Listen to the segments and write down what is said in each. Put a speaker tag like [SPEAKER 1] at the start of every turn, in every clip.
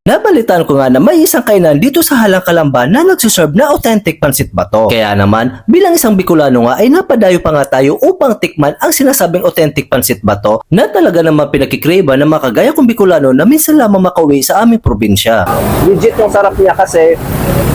[SPEAKER 1] Nabalitaan ko nga na may isang kainan dito sa Halang Kalamba na nagsuserve na authentic pansit bato. Kaya naman, bilang isang Bicolano nga ay napadayo pa nga tayo upang tikman ang sinasabing authentic pansit bato na talaga naman pinagkikreba ng mga kagaya kong Bicolano na minsan lamang makauwi sa aming probinsya.
[SPEAKER 2] Legit yung sarap niya kasi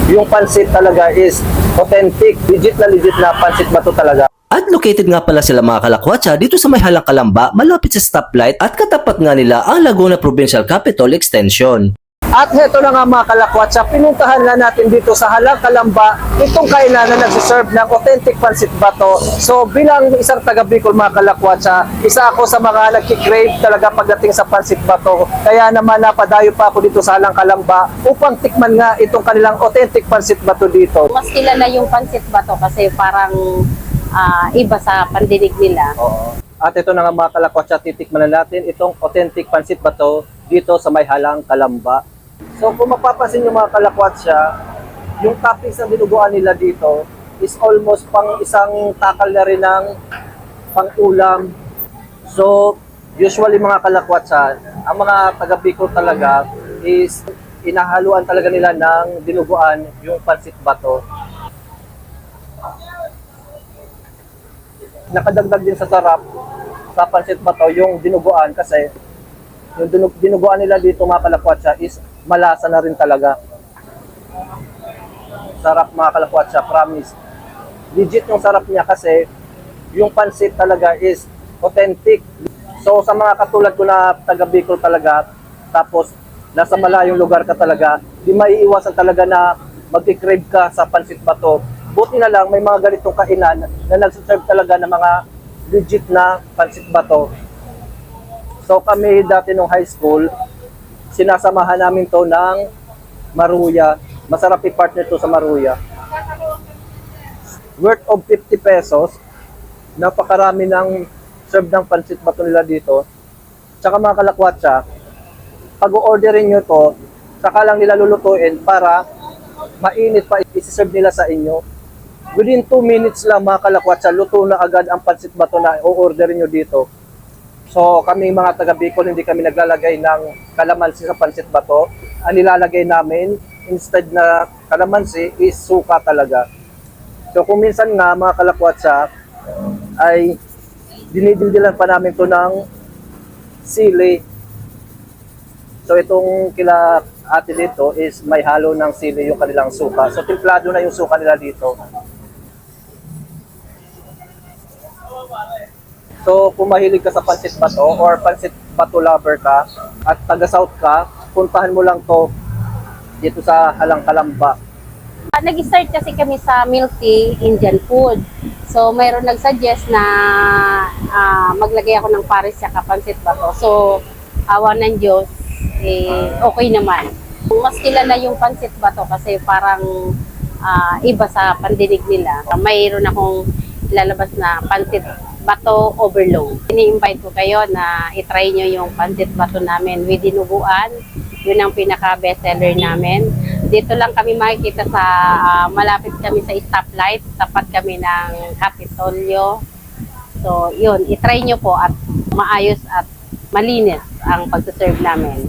[SPEAKER 2] yung pansit talaga is authentic. Legit na pansit bato talaga.
[SPEAKER 1] At located nga pala sila mga kalakwatsa dito sa may Halang Kalamba, malapit sa stoplight at katapat nga nila ang Laguna Provincial Capital Extension.
[SPEAKER 2] At heto na nga mga kalakwatsa, pinuntahan na natin dito sa Halang Kalamba itong kainan na nagsiserve ng authentic pansit bato. So bilang isang taga Bicol mga kalakwatsa, isa ako sa mga nagkikrave talaga pagdating sa pansit bato. Kaya naman napadayo pa ako dito sa Halang Kalamba upang tikman nga itong kanilang authentic pansit bato dito.
[SPEAKER 3] Mas kilala yung pansit bato kasi parang iba sa pandinig nila.
[SPEAKER 2] Oo. At ito na nga mga kalakwatsa, titikman na natin itong authentic pansit bato dito sa may Halang Kalamba. So kung mapapansin nyo mga kalakwatsa, yung toppings na dinuguan nila dito is almost pang isang takal na rin ng pang-ulam. So usually mga kalakwatsa, ang mga taga Bicol talaga is inahaluan talaga nila ng dinuguan yung pansit bato. Nakadagdag din sa sarap sa pansit bato yung dinuguan kasi yung dinuguan nila dito mga kalakwatsa is malasa na rin talaga. Sarap mga kalakwatsa, promise. Legit yung sarap niya kasi yung pansit talaga is authentic. So sa mga katulad ko na taga Bicol talaga, tapos nasa malayong lugar ka talaga, di maiiwasan talaga na mag-crave ka sa pansit bato. Buti na lang may mga ganitong kainan na nagsiserve talaga ng mga legit na pansit bato. So kami dati nung high school, sinasamahan namin to ng Maruya. Masarap i-partner to sa Maruya. Worth of 50 pesos. Napakarami ng serve ng pansit bato nila dito. Tsaka mga kalakwatsa, pag o-orderin nyo to, saka lang nila lulutuin para mainit pa isi-serve nila sa inyo. Within 2 minutes lang mga kalakwatsa, luto na agad ang pansit bato na o-orderin nyo dito. So kami mga taga Bicol, hindi kami naglalagay ng kalamansi sa pansit bato. Ang nilalagay namin, instead na kalamansi, is suka talaga. So kung minsan nga mga kalakwatsa, ay dinidildilan pa namin to ng sili. So itong kila ate dito is may halo ng sili yung kanilang suka. So timplado na yung suka nila dito. So kung mahilig ka sa pansit bato or pansit bato lover ka at taga South ka, puntahan mo lang to dito sa Halang Kalamba.
[SPEAKER 3] Nag-start kasi kami sa milk tea Indian food. So mayroon nag-suggest na maglagay ako ng pares sa pansit bato. So awa ng Diyos, okay naman. Mas kilala yung pansit bato kasi parang iba sa pandinig nila. Mayroon akong lalabas na pansit bato overload. Ini-invite ko kayo na itry nyo yung pansit bato namin with dinuguan. Yun ang pinaka-best seller namin. Dito lang kami makikita sa, malapit kami sa stoplight. Tapat kami ng Kapitolyo. So, yun, itry nyo po at maayos at malinis ang pagsaserve namin.